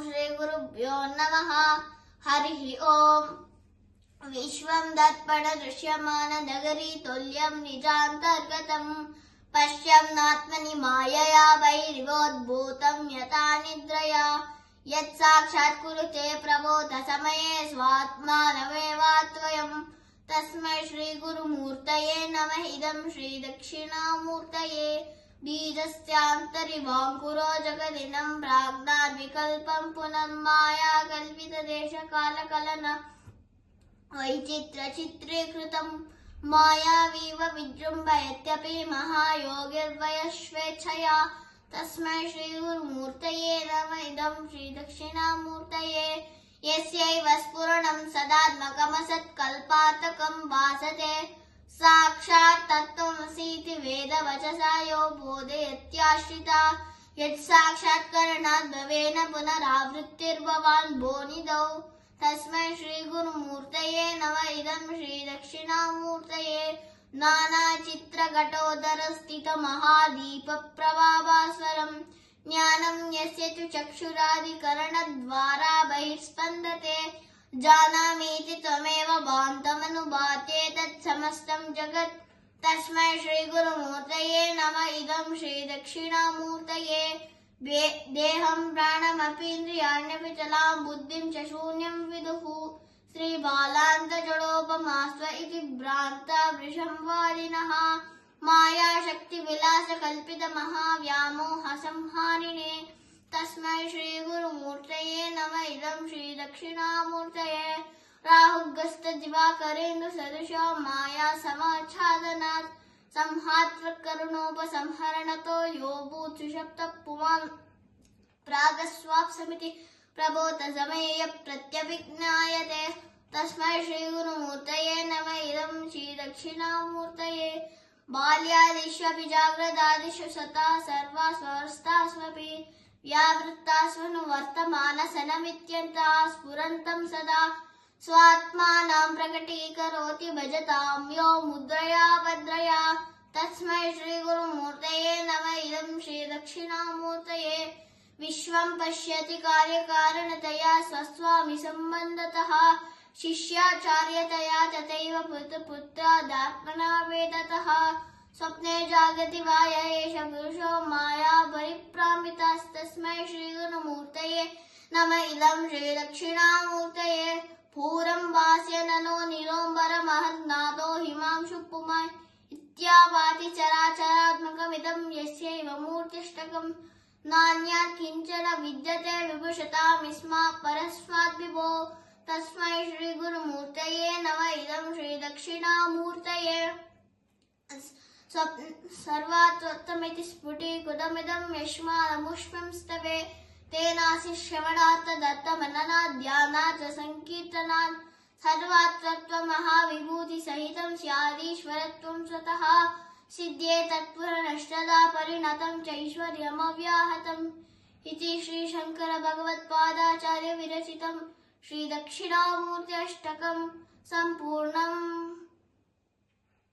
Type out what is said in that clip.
श्रीगुरुभ्यो नमः। हरिः ओम्। विश्वं दर्पण दृश्यमान नगरी तुल्यं निजान्तर्गतम् पश्यन्नात्मनि मायया वैरिवोद्भूतं यथा निद्रया यत्साक्षात् कुरुते प्रबोधसमये स्वात्मानमेवात्वयम् तस्मै श्रीगुरुमूर्तये नमः। इदं श्रीदक्षिणामूर्तये बीजस्यान्तरिवाङ्कुरो जगदिनं प्राज्ञाद्विकल्पं पुनर्माया कल्पितदेशकालकलन वैचित्र्यचित्रीकृतम् मायावीव विजृम्भयत्यपि महायोगिर्वयस्वेच्छया तस्मै श्रीगुरुमूर्तये नमः। इदं श्रीदक्षिणामूर्तये यस्यैव स्फुरणं सदात्मकमसत्कल्पातकं भासते साक्षात् तत्त्वमसीति वेदवचसा यो बोधयत्याश्रिता यत्साक्षात्करणात् भवेन पुनरावृत्तिर्भवान् भोनिधौ तस्मै श्रीगुरुमूर्तये नमः। इदं श्रीदक्षिणामूर्तये नानाचित्रघटोदरस्थितमहादीपप्रभाभास्वरम् ज्ञानं यस्य तु चक्षुरादिकरणद्वारा बहिर्स्पन्दते जानामीति त्वमेव भान्तमनुभाते तत्समस्तं जगत् तस्मै श्रीगुरुमूर्तये नमः। इदं श्रीदक्षिणामूर्तये देहं प्राणमपीन्द्रियाण्यपि चलां बुद्धिं च शून्यं विदुः श्रीबालान्तजडोपमास्व इति भ्रान्ता वृषंवादिनः मायाशक्तिविलासकल्पितमहाव्यामोहसंहारिणे तस्मै श्रीगुरुमूर्तये नमः। इदं श्रीदक्षिणामूर्तये राहुग्रस्तदिवाकरेन्दुसदृशो मायासमाच्छादनात् संहात्वकरुणोपसंहरणतो यो भूत्सुषुप्तः पुमान् प्रागस्वाप्समिति प्रबोधसमये प्रत्यभिज्ञायते तस्मै श्रीगुरुमूर्तये नमः। इदं श्रीदक्षिणामूर्तये बाल्यादिष्वपि जाग्रदादिषु सता सर्वास्वस्थास्वपि व्यावृत्तास्वनु वर्तमानसनमित्यन्तः स्फुरन्तं सदा स्वात्मानं प्रकटीकरोति भजतां यो मुद्रया भद्रया तस्मै श्रीगुरुमूर्तये नमः। इदं श्रीदक्षिणामूर्तये विश्वं पश्यति कार्यकारणतया स्वस्वामि सम्बन्धतः शिष्याचार्यतया तथैव पुत्रपुत्रादात्मना वेदतः स्वप्ने जागति वा य एष पुरुषो माया परिभ्रामितस्तस्मै श्रीगुरुमूर्तये नमः। इदं श्रीदक्षिणामूर्तये पूरं भास्य ननो निरोम्बरमहद्नादो हिमांशु पुमा इत्याभाति चराचरात्मकमिदं यस्यैव मूर्तिष्ठकम् नान्यात् किञ्चन विद्यते विभूषतामिस्मात् परस्माद्विभो तस्मै श्रीगुरुमूर्तये नमः। इदं श्रीदक्षिणामूर्तये सर्वात्ममिति स्फुटीकृतमिदं यस्मादमुष्मं स्तवे तेनासि श्रवणात् दत्तमननात् ध्यानात् संकीर्तनात् सर्वात्मत्वमहाविभूतिसहितं स्यादीश्वरत्वं स्वतः सिद्ध्ये तत्पुरनष्टदा परिणतं चैश्वर्यमव्याहतम् इति श्रीशङ्करभगवत्पादाचार्यविरचितं श्रीदक्षिणामूर्त्यष्टकं सम्पूर्णम्।